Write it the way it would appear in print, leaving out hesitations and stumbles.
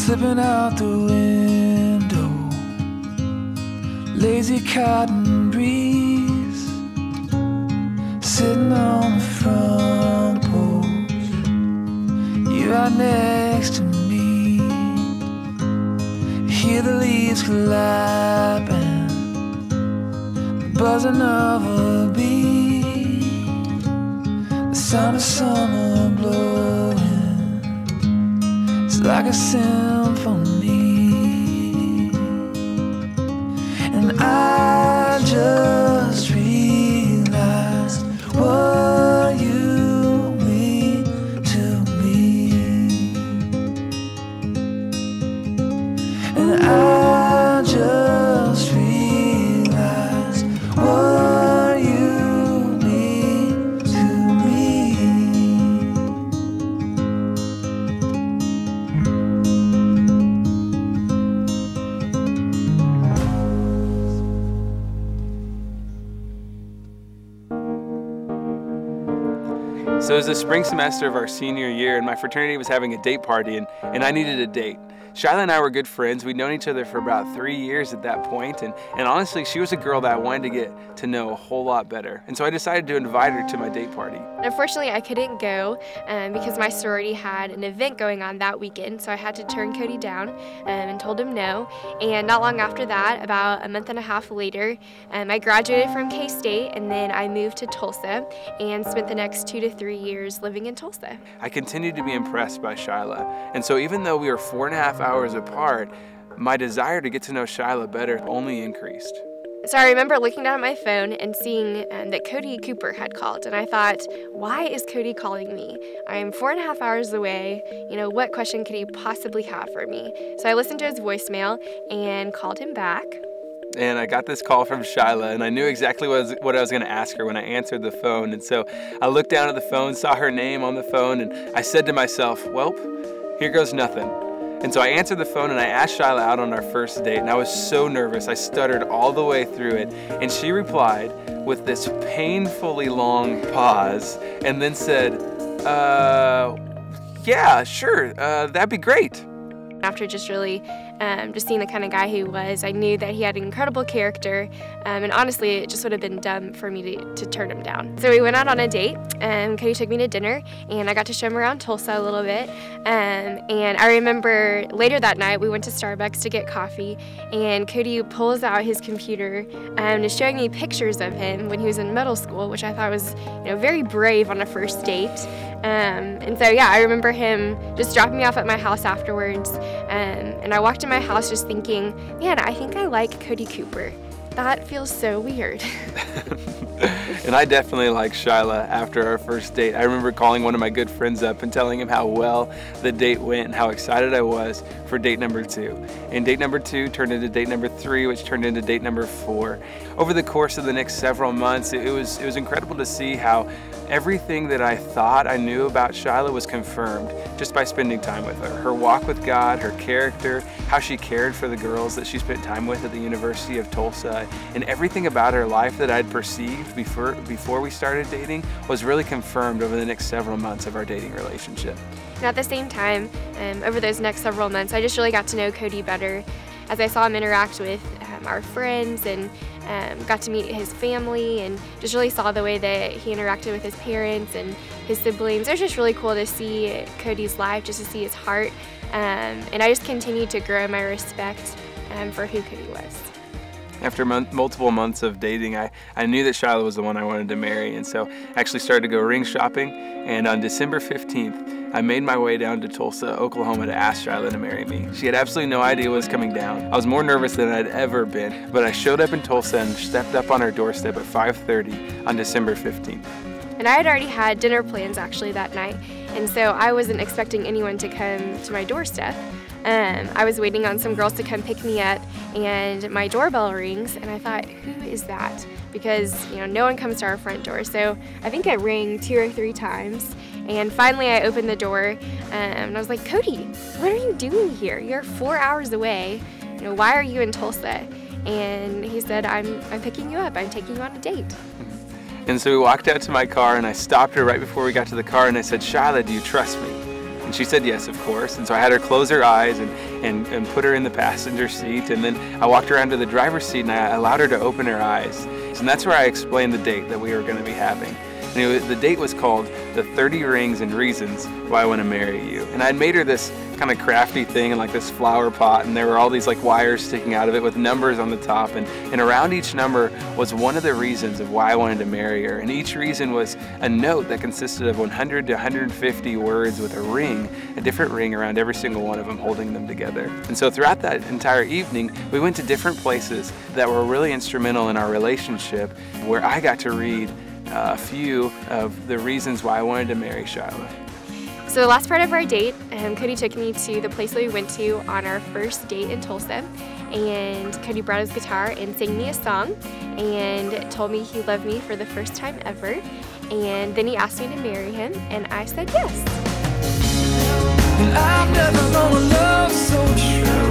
slipping out the window, lazy cotton breeze, sitting on the front porch. You are next to me. Hear the leaves clapping, the buzzing of a bee, the sound of summer blowing. It's like a symphony, and I just realized what you mean to me, and I just realized what you mean to me. So it was the spring semester of our senior year, and my fraternity was having a date party, and I needed a date. Shyla and I were good friends. We'd known each other for about 3 years at that point, and honestly, she was a girl that I wanted to get to know a whole lot better. And so I decided to invite her to my date party. Unfortunately, I couldn't go because my sorority had an event going on that weekend, so I had to turn Cody down and told him no. And not long after that, about a month and a half later, I graduated from K-State, and then I moved to Tulsa and spent the next 2 to 3 years living in Tulsa. I continued to be impressed by Shyla, and so even though we were 4.5 hours apart, my desire to get to know Shyla better only increased. So I remember looking down at my phone and seeing that Cody Cooper had called, and I thought, why is Cody calling me? I am 4.5 hours away. You know, what question could he possibly have for me? So I listened to his voicemail and called him back. And I got this call from Shyla, and I knew exactly what I was going to ask her when I answered the phone. And so I looked down at the phone, saw her name on the phone, and I said to myself, welp, here goes nothing. And so I answered the phone and I asked Shyla out on our first date, and I was so nervous. I stuttered all the way through it, and she replied with this painfully long pause and then said, yeah, sure, that'd be great. After just really just seeing the kind of guy he was, I knew that he had an incredible character, and honestly, it just would have been dumb for me to turn him down. So we went out on a date, and Cody took me to dinner, and I got to show him around Tulsa a little bit, and I remember later that night, we went to Starbucks to get coffee, and Cody pulls out his computer and is showing me pictures of him when he was in middle school, which I thought was, you know, very brave on a first date. And so, yeah, I remember him just dropping me off at my house afterwards, and I walked in my house just thinking, man, I think I like Cody Cooper. That feels so weird. And I definitely liked Shyla after our first date. I remember calling one of my good friends up and telling him how well the date went and how excited I was for date number 2. And date number 2 turned into date number 3, which turned into date number 4. Over the course of the next several months, it was incredible to see how everything that I thought I knew about Shyla was confirmed just by spending time with her. Her walk with God, her character, how she cared for the girls that she spent time with at the University of Tulsa, and everything about her life that I'd perceived before we started dating was really confirmed over the next several months of our dating relationship. And at the same time, over those next several months, I just really got to know Cody better as I saw him interact with our friends and got to meet his family and just really saw the way that he interacted with his parents and his siblings. It was just really cool to see Cody's life, just to see his heart, and I just continued to grow my respect for who Cody was. After multiple months of dating, I knew that Shyla was the one I wanted to marry, and so I actually started to go ring shopping, and on December 15th, I made my way down to Tulsa, Oklahoma to ask Shyla to marry me. She had absolutely no idea what was coming down. I was more nervous than I'd ever been, but I showed up in Tulsa and stepped up on her doorstep at 5:30 on December 15th. And I had already had dinner plans actually that night, and so I wasn't expecting anyone to come to my doorstep. I was waiting on some girls to come pick me up, and my doorbell rings, and I thought, who is that? Because, you know, no one comes to our front door. So I think it rang 2 or 3 times, and finally I opened the door, and I was like, Cody, what are you doing here? You're 4 hours away. You know, why are you in Tulsa? And he said, I'm picking you up. I'm taking you on a date. And so we walked out to my car, and I stopped her right before we got to the car, and I said, Shyla, do you trust me? And she said yes, of course. And so I had her close her eyes and put her in the passenger seat. And then I walked around to the driver's seat and I allowed her to open her eyes. And that's where I explained the date that we were going to be having. And the date was called the 30 Rings and Reasons Why I Want to Marry You. And I'd made her this kind of crafty thing in like this flower pot, and there were all these like wires sticking out of it with numbers on the top, and around each number was one of the reasons of why I wanted to marry her. And each reason was a note that consisted of 100 to 150 words with a ring, a different ring around every single one of them, holding them together. And so throughout that entire evening, we went to different places that were really instrumental in our relationship, where I got to read a few of the reasons why I wanted to marry Shyla. So the last part of our date, Cody took me to the place that we went to on our first date in Tulsa, and Cody brought his guitar and sang me a song and told me he loved me for the first time ever, and then he asked me to marry him, and I said yes. And I've never known a love so true.